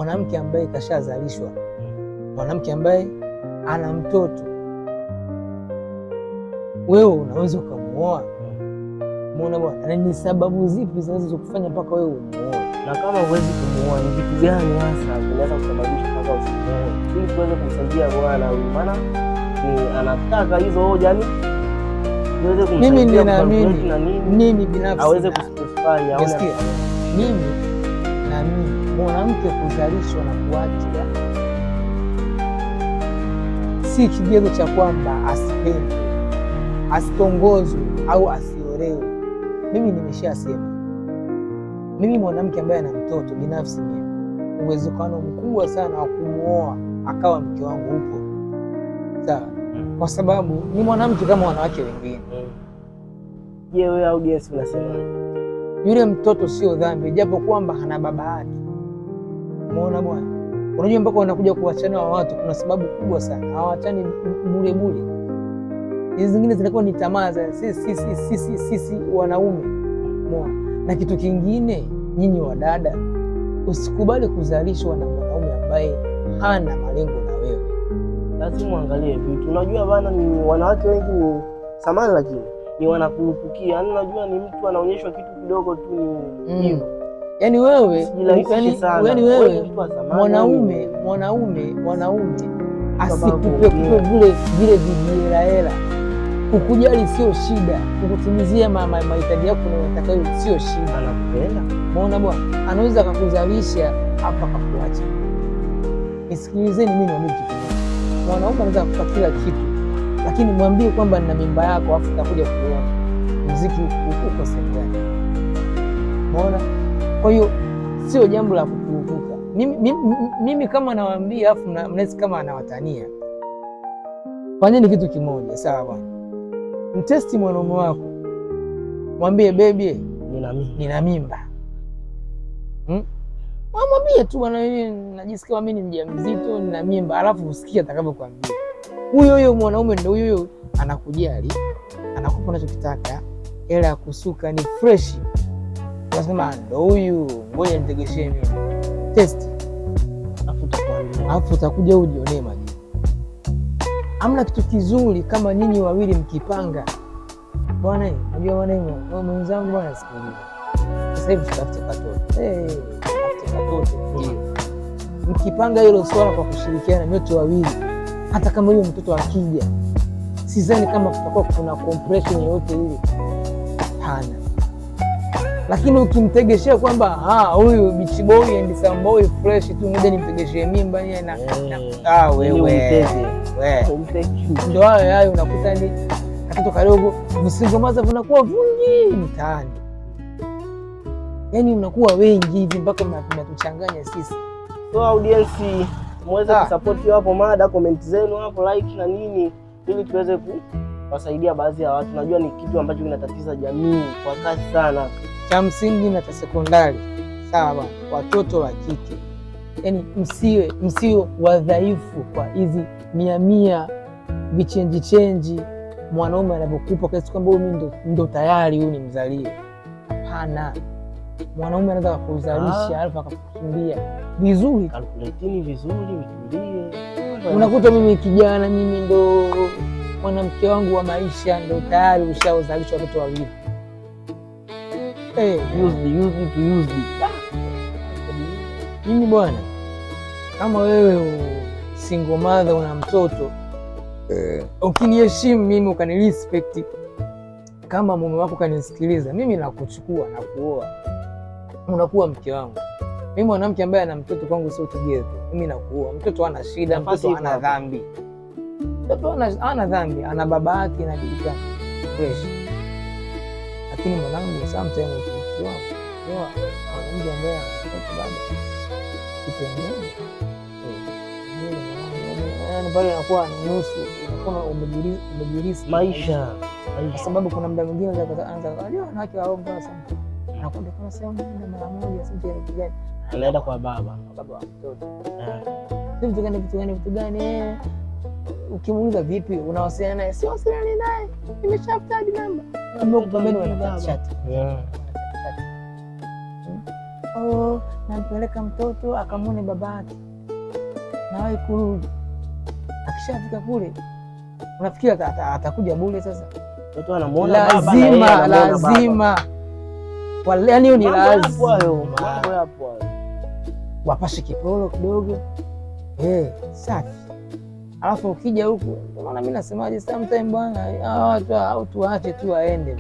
mwanamke ambaye kashazalishwa, mwanamke ambaye ana mtoto, wewe unaweza ukamuoa? Umeona bwana, na ni sababu zipi zinaweza kufanya mpaka wewe umuoe? Na kama huwezi kumuoa, ni vitu gani hasa vinaweza kusababisha mpaka usimuoe, ili tuweze kumsaidia bwana huyu, maana ni anataka hizo hoja, yani tuweze kumsaidia mimi binafsi aweze kuspecify. Mimi mwanamke kuzalishwa na kuachwa si kigezo cha kwamba asipendwe, asitongozwe au asiolewe. Mimi nimeshasema, mimi mwanamke ambaye ana mtoto, binafsi mimi uwezekano mkubwa sana wa kumuoa akawa mke wangu upo, sawa, kwa sababu ni mwanamke kama wanawake wengine. Je, wewe audience unasema yule mtoto sio dhambi, japo kwamba hana baba yake? Umeona bwana, unajua mpaka wanakuja kuachana wa watu, kuna sababu kubwa sana, hawachani bure bure. Hizi zingine zinakuwa ni tamaa za sisi wanaume. Umeona? Na kitu kingine, nyinyi wadada, usikubali kuzalishwa na mwanaume ambaye hana malengo na wewe. Lazima uangalie vitu. Unajua bana, ni wanawake wengi ni samani, lakini ni wanakurupukia. Yaani unajua ni mtu anaonyeshwa kitu kidogo tu ni hivyo. Yaani wewe mwanaume asikupe vile vijihela. Kukujali sio shida, kukutimizia mahitaji yako unayotaka sio shida. Anakupenda. Umeona bwana, anaweza akakuzalisha hapa akakuacha. Nisikilizeni mimi niwaambie kitu. Mwanaume anaweza kukupa kila kitu, lakini mwambie kwamba nina mimba yako afu utakuja kuona muziki uko sehemu gani. Umeona? Kwa hiyo sio jambo la kukurupuka. Mimi kama nawaambia afu mnaweza kama anawatania. Fanyeni kitu kimoja, sawa bwana? Mtesti mwanaume wako, mwambie baby, nina mimba. Mwambie tu bwana, najisikia mimi ni mjamzito, nina mimba, alafu usikie atakavyokuambia. Huyo mwanaume ndio huyo anakujali, anakupa unachokitaka, hela ya kusuka ni fresh. Unasema ndio huyu, ngoja nitegeshee mimi. Test. Alafu utakuja ujionee majibu. Hamna kitu kizuri kama nyinyi wawili mkipanga. Bwana, unajua bwana, mwenzangu bwana, sikiliza. Sasa hivi tutafute katoto. Tutafute katoto. Mkipanga hilo swala kwa kushirikiana nyote wawili, hata kama huyo mtoto akija, sidhani kama kutakuwa kuna compression yoyote ile. Hana. Lakini ukimtegeshea kwamba huyu beach boy and some boy fresh tu, ngoja nimtegeshee mimba yeye na wewe ndio hayo unakuta ni katoto kadogo, visingomaza vinakuwa vingi mtaani. Yaani unakuwa wengi hivi mpaka mnatuchanganya sisi. So audience, muweze kusupport hapo mada, comment zenu hapo, like na nini, ili tuweze kuwasaidia baadhi ya watu. Najua ni kitu ambacho kinatatiza jamii kwa kasi sana, cha msingi na cha sekondari. Sawa bwana, watoto wa kike, yaani msiwe wadhaifu kwa hizi mia vichenji mwanaume anavyokupa kiasi kwamba huyu ndo tayari huyu ni mzalie. Hapana, mwanaume anaweza kukuzalisha alafu akakukimbia vizuri. Calculating vizuri, mtulie. Unakuta mimi kijana, mimi ndo mwanamke wangu wa maisha, ndo tayari ushaozalisha watoto wawili. Use mimi bwana, kama wewe single mother una mtoto, ukiniheshimu mimi ukanirespect, kama mume wako kanisikiliza, mimi nakuchukua na kuoa, unakuwa mke wangu. Mimi mwanamke ambaye ana mtoto kwangu sio kigezo, mimi nakuoa. Mtoto hana shida, mtoto hana dhambi, mtoto hana dhambi, ana baba yake anajulikana fresh. Lakini mwanangu sometimes ukiwa mwanamke ambaye ana mtoto baba kipengele pale inakuwa nusu, unakuwa umejilisi maisha, kwa sababu kuna muda mwingine anaanza wanawake waongo sana, anakwenda kama sehemu moja mara moja, sije kitu gani, anaenda kwa baba wa mtoto, vitu gani. Ukimuuliza vipi unawasiliana naye, sio wasiliana naye, nimeshapata namba, ndio kupambana na chat. nampeleka mtoto akamwone babake, nawahi kurudi. Akishafika kule unafikiri atakuja bure? Sasa mtoto anamuona baba, lazima yaani hiyo ni lazima mambo yapo wapashe kipolo kidogo, safi. Alafu ukija huku, unaona mimi nasemaje, sometime bwana, hawa watu tuache tu waende.